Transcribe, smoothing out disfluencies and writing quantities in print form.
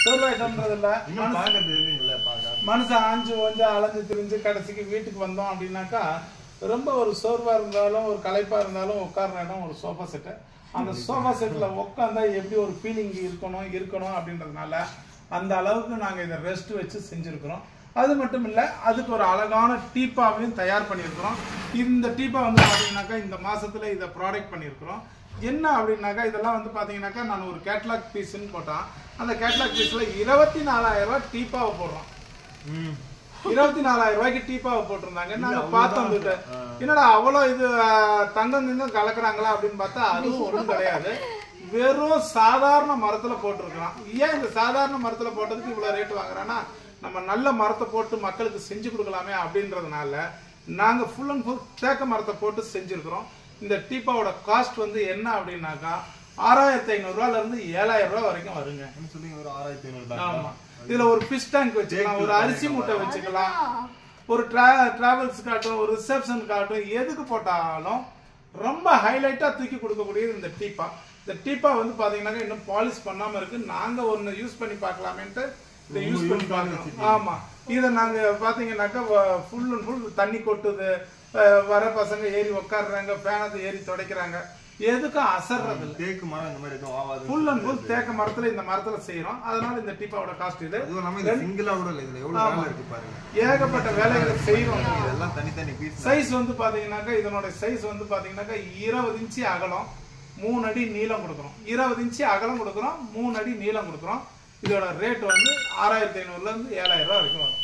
சோர்வா ஐட்டம்ன்றது இல்ல மனுஷன் ஆஞ்சு கொஞ்சம் அலைஞ்சு திரிஞ்சு கடைசிக்கு வீட்டுக்கு வந்தோம் அப்படின்னாக்கா ரொம்ப ஒரு சோர்வா இருந்தாலும் ஒரு களைப்பா இருந்தாலும் உட்கார்ற இடம் ஒரு சோஃபா செட்டு. அந்த சோஃபா செட்ல உட்காந்தா எப்படி ஒரு ஃபீலிங் இருக்கணும் அப்படின்றதுனால அந்த அளவுக்கு நாங்க இதை ரெஸ்ட் வச்சு செஞ்சிருக்கிறோம். அது மட்டும் இல்ல, அதுக்கு ஒரு அழகான டீப்பாவையும் தயார் பண்ணியிருக்கிறோம். இந்த டீப்பா வந்து பாத்தீங்கன்னாக்கா இந்த மாசத்துல இதை ப்ராடக்ட் பண்ணியிருக்கிறோம். என்ன அப்படின்னாக்கா இதெல்லாம் வந்து பாத்தீங்கன்னாக்கா நான் ஒரு கேட்லாக் பீஸ்ன்னு போட்டான். அந்த கேட்லாக் பீஸ்ல 24,000 ரூபாய் டீப்பாவை போடுறோம். 24,000 ரூபாய்க்கு டீப்பாவை போட்டிருந்தாங்க. நாங்க பார்த்தோம் வந்துட்டு என்னடா அவ்வளவு இது தங்கம் கலக்குறாங்களா அப்படின்னு பார்த்தா அதுவும் ஒண்ணும் கிடையாது. வெறும் சாதாரண மரத்துல போட்டிருக்கலாம். ஏன் இந்த சாதாரண மரத்துல போட்டதுக்கு இவ்வளவு ரேட் வாங்குறான்னா நம்ம நல்ல மரத்தை போட்டு மக்களுக்கு செஞ்சு கொடுக்கலாமே அப்படின்றதுனால நாங்க ஃபுல் அண்ட் ஃபுல் தேக்க மரத்தை போட்டு செஞ்சிருக்கிறோம். இந்த டீப்பாவோட காஸ்ட் வந்து என்ன அப்படின்னாக்கா 6,500 ரூபாயில இருந்து 7,000 ரூபாய் வரைக்கும் வருங்க. ஒரு 6,500. ஆமா, இதுல ஒரு ஃபிஷ் டேங்க் வச்சுக்கலாம், ஒரு அரிசி மூட்டை வச்சுக்கலாம், ஒரு டிராவல்ஸ் காட்டும், ஒரு ரிசப்ஷன் காட்டும், எதுக்கு போட்டாலும் ரொம்ப ஹைலைட்டா தூக்கி கொடுக்கக்கூடியது இந்த டீப்பா. இந்த டீப்பா வந்து பாத்தீங்கன்னா இன்னும் பாலிஷ் பண்ணாம இருக்கு. நாங்க ஒன்னு யூஸ் பண்ணி பார்க்கலாமேன்ட்டு இதை யூஸ் பண்ணி பார்க்கணும். ஆமா, இதை நாங்க பாத்தீங்கன்னாக்கா ஃபுல் அண்ட் ஃபுல் தண்ணி கொட்டுது, வர பசங்க ஏறி உட்காடுறாங்க, ஃபேனத்தை ஏறி துடைக்கிறாங்க, எதுக்கும் அசர்றது தேக்கு மரம் இந்த மாதிரி எதுவும் ஆகாது. ஃபுல் அண்ட் ஃபுல் தேக்க மரத்துல இந்த மரத்துல செய்யறோம். அதனால இந்த டீப்பாவோட காஸ்ட் இது. சிங்கிளா கூட இல்ல, இதுல எவ்வளவு வேலை இருக்கு பாருங்க. ஏகப்பட்ட வேலைகளை செய்யறோம். இதெல்லாம் தனித்தனி பீஸ். சைஸ் வந்து பாத்தீங்கன்னாக்கா இதனோட சைஸ் வந்து பாத்தீங்கன்னாக்கா 20 இன்ச்சு அகலம், 3 அடி நீளம் கொடுக்குறோம். 20 இன்ச்சு அகலம் கொடுக்குறோம், 3 அடி நீளம் கொடுக்குறோம். இதோட ரேட் வந்து 6,500 இருந்து 7,000 ரூபாய் வரைக்கும் வரும்.